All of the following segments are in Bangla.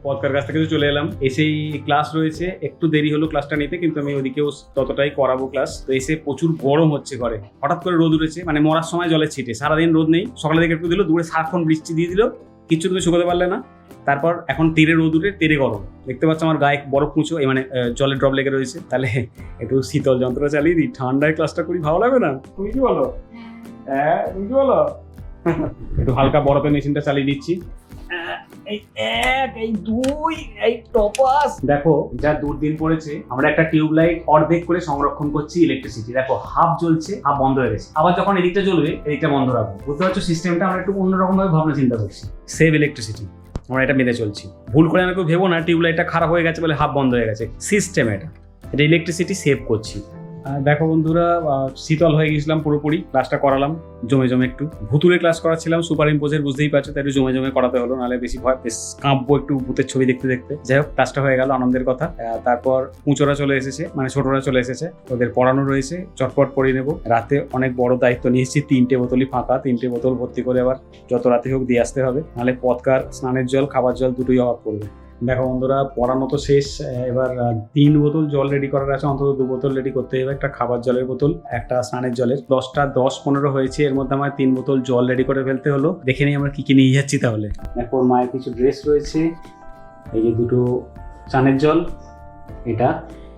পদকার কাছ থেকে তো চলে এলাম, এসেই ক্লাস রয়েছে, একটু দেরি হলো ক্লাসটা নিতে, কিন্তু আমি ওদিকেও ততটাই করাবো ক্লাস। তো এসে প্রচুর গরম হচ্ছে ঘরে, হঠাৎ করে রোদ উঠেছে, মানে মরার সময় জলের ছিটে, সারাদিন রোদ নেই, সকালে দিকে একটু দিল, দূরে সারাক্ষণ বৃষ্টি দিয়ে দিল, কিচ্ছু তুমি শুকাতে পারলে না। তারপর এখন তীরে রোদ উঠে তীরে গরম, দেখতে পাচ্ছ আমার গায়ে বরফ কুঁচো, মানে জলের ড্রপ লেগে রয়েছে। তাহলে একটু শীতল যন্ত্র চালিয়ে দিই, ঠান্ডায় ক্লাসটা করি, ভালো লাগবে না? তুমি কি বলো? হ্যাঁ তুমি কি বলো? একটু হালকা বরফের মেশিনটা চালিয়ে দিচ্ছি। এই এক, এই দুই, এই টপাস। দেখো যা দুর্দিন পড়েছে, আমরা একটা টিউবলাইট অর্ধেক করে সংরক্ষণ করছি ইলেকট্রিসিটি। দেখো হাফ জ্বলছে, হাফ বন্ধ হয়ে গেছে, আবার যখন এদিকটা জ্বলবে এদিকটা বন্ধ রাখবো। বুঝতে পারছো সিস্টেমটা? আমরা একটু অন্যরকম ভাবে ভাবনা চিন্তা করছি, সেভ ইলেকট্রিসিটি, আমরা এটা মেনে চলছি। ভুল করে আমি কেউ ভেবো না টিউবলাইটটা খারাপ হয়ে গেছে বলে হাফ বন্ধ হয়ে গেছে, সিস্টেম এটা ইলেকট্রিসিটি সেভ করছি। দেখো বন্ধুরা, শীতল হয়ে গেছিলাম পুরোপুরি, ক্লাসটা করালাম জমে জমে, একটু ভুতুরে ক্লাস করাচ্ছিলাম, সুপার ইম্পোজের, বুঝতেই পারছো, তাই একটু জমে জমে করাতে হলো, নাহলে বেশি ভয়, বেশ কাঁপবো একটু ভূতের ছবি দেখতে দেখতে। যাই হোক ক্লাসটা হয়ে গেল, আনন্দের কথা। তারপর কুঁচোরা চলে এসেছে, মানে ছোটরা চলে এসেছে, ওদের পড়ানো রয়েছে, চটপট পড়িয়ে নেবো। রাতে অনেক বড় দায়িত্ব নিয়েছি, 3টে বোতলই ফাঁকা, 3টে বোতল ভর্তি করে আবার যত রাতে হোক দিয়ে আসতে হবে, নাহলে পদকার স্নানের জল খাবার জল দুটোই অভাব পড়বে। দেখো বন্ধুরা, পড়ানো তো শেষ, এবার 3 বোতল জল রেডি করার আছে, অন্তত 2 বোতল রেডি করতে হবে, একটা খাবার জলের বোতল, একটা স্নানের জলের। 10-15 হয়েছে, এর মধ্যে আমার 3 বোতল জল রেডি করে ফেলতে হলো। দেখে নিই আমরা কি কি নিয়ে যাচ্ছি তাহলে। দেখো মায়ের কিছু ড্রেস রয়েছে, এই যে 2টো স্নানের জল, এটা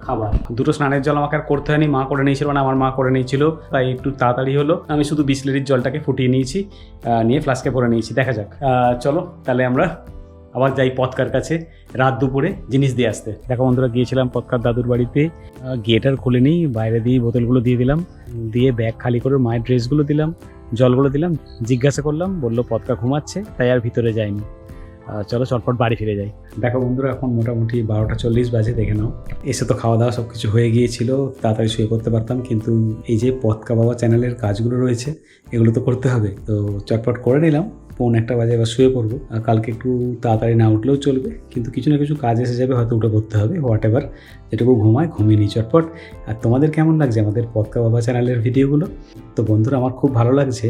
খাবার। 2টো স্নানের জল আমাকে আর করতে হয়নি, মা করে নিয়েছিল, মানে আমার মা করে নিয়েছিল, তাই একটু তাড়াতাড়ি হলো। আমি শুধু বিসলেরির জলটাকে ফুটিয়ে নিয়েছি, নিয়ে ফ্লাস্কে ভরে নিয়েছি। দেখা যাক, চলো তাহলে আমরা আবার যাই পদকার কাছে রাত দুপুরে জিনিস দিয়ে আসতে। দেখো বন্ধুরা, গিয়েছিলাম পদকার দাদুর বাড়িতে, গেটার খুলে নিই, বাইরে দিয়ে বোতলগুলো দিয়ে দিলাম, দিয়ে ব্যাগ খালি করে মায়ের ড্রেসগুলো দিলাম, জলগুলো দিলাম, জিজ্ঞাসা করলাম, বললো পদকা ঘুমাচ্ছে, তাই আর ভিতরে যাইনি। চলো চটপট বাড়ি ফিরে যাই। দেখো বন্ধুরা, এখন মোটামুটি 12:40 বাজে, দেখে নাও। এসে তো খাওয়া দাওয়া সব কিছু হয়ে গিয়েছিল, তাড়াতাড়ি শুয়ে করতে পারতাম, কিন্তু এই যে পদকা বাবা চ্যানেলের কাজগুলো রয়েছে এগুলো তো করতে হবে, তো চটপট করে নিলাম। 1:45 বাজে এবার শুয়ে পড়বো। কালকে একটু তাড়াতাড়ি না উঠলেও চলবে, কিন্তু কিছু না কিছু কাজ এসে যাবে, হয়তো উঠে পড়তে হবে, হোয়াট এভার, যেটুকু ঘুমিয়ে নিই চটপট। আর তোমাদের কেমন লাগছে আমাদের পদকা বাবা চ্যানেলের ভিডিওগুলো? তো বন্ধুরা, আমার খুব ভালো লাগছে,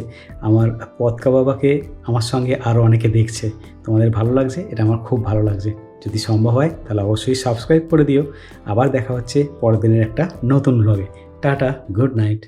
আমার পদকা বাবাকে আমার সঙ্গে আরও অনেকে দেখছে, তোমাদের ভালো লাগছে, এটা আমার খুব ভালো লাগছে। যদি সম্ভব হয় তাহলে অবশ্যই সাবস্ক্রাইব করে দিও। আবার দেখা হচ্ছে পরের দিনের একটা নতুন ব্লগে। Tata, good night.